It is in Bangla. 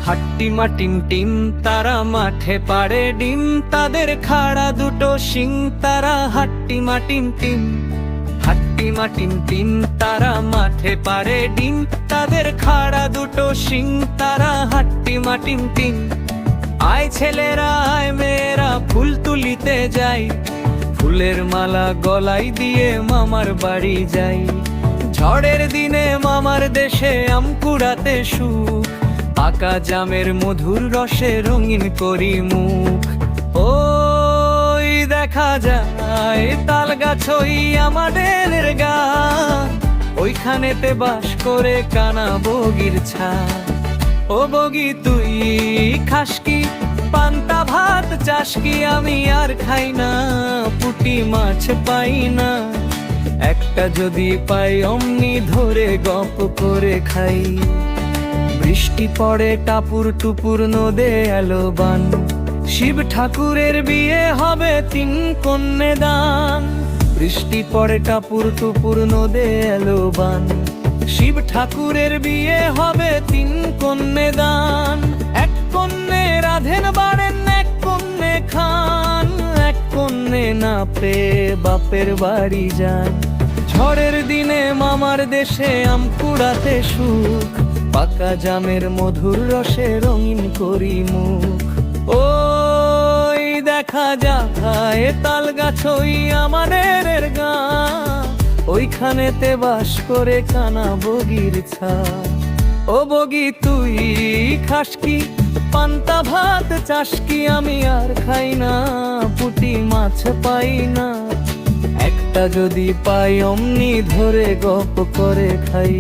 হাট্টিমা টিম টিম তারা মাঠে পাড়ে ডিম, তাদের খাড়া দুটো শিং তারা হাট্টিমা টিম টিম। হাট্টিমা টিম টিম তারা মাঠে পাড়ে ডিম, তাদের খাড়া দুটো শিং তারা হাট্টিমা টিম টিম। আয় ছেলেরা আয় মেয়েরা ফুল তুলিতে যাই, ফুলের মালা গলায় দিয়ে মামার বাড়ি যাই। ঝড়ের দিনে মামার দেশে আম কুড়াতে সুখ, পাকা জামের মধুর রসে রঙিন করি মুখ। ওই দেখা যায় তাল গাছ ওই আমাদের গা, ওইখানেতে বাস করে কানা বগির ছা। ও বগি তুই খাস কি পান্তা ভাত চাস কি, আমি আর খাই না পুঁটি মাছ পাই না। একটা যদি পাই অমনি ধরে গপ করে খাই। বৃষ্টি পড়ে টাপুর টুপুর নদে এলো বান, শিব ঠাকুরের বিয়ে হবে 3 কন্যে দান। বৃষ্টি পড়ে টাপুর টুপুর নদে এলো বান, শিব ঠাকুরের বিয়ে হবে 3 কন্যে দান। 1 কন্যে রাধেন বাড়েন, 1 কন্যে খান, 1 কন্যে না পেয়ে বাপের বাড়ি যান। ঝড়ের দিনে মামার দেশে আম কুড়াতে সুখ, পাকা জামের মধুর রসে রঙিন করি মুখ। ওই দেখা যায় তাল গাছ ওই আমাদের গা, ওইখানেতে বাস করে কানা বগির ছা। ও বগি তুই খাস কি পান্তা ভাত চাস কি, আমি আর খাই না পুঁটি মাছ পাই না। একটা যদি পাই অমনি ধরে গপ করে খাই।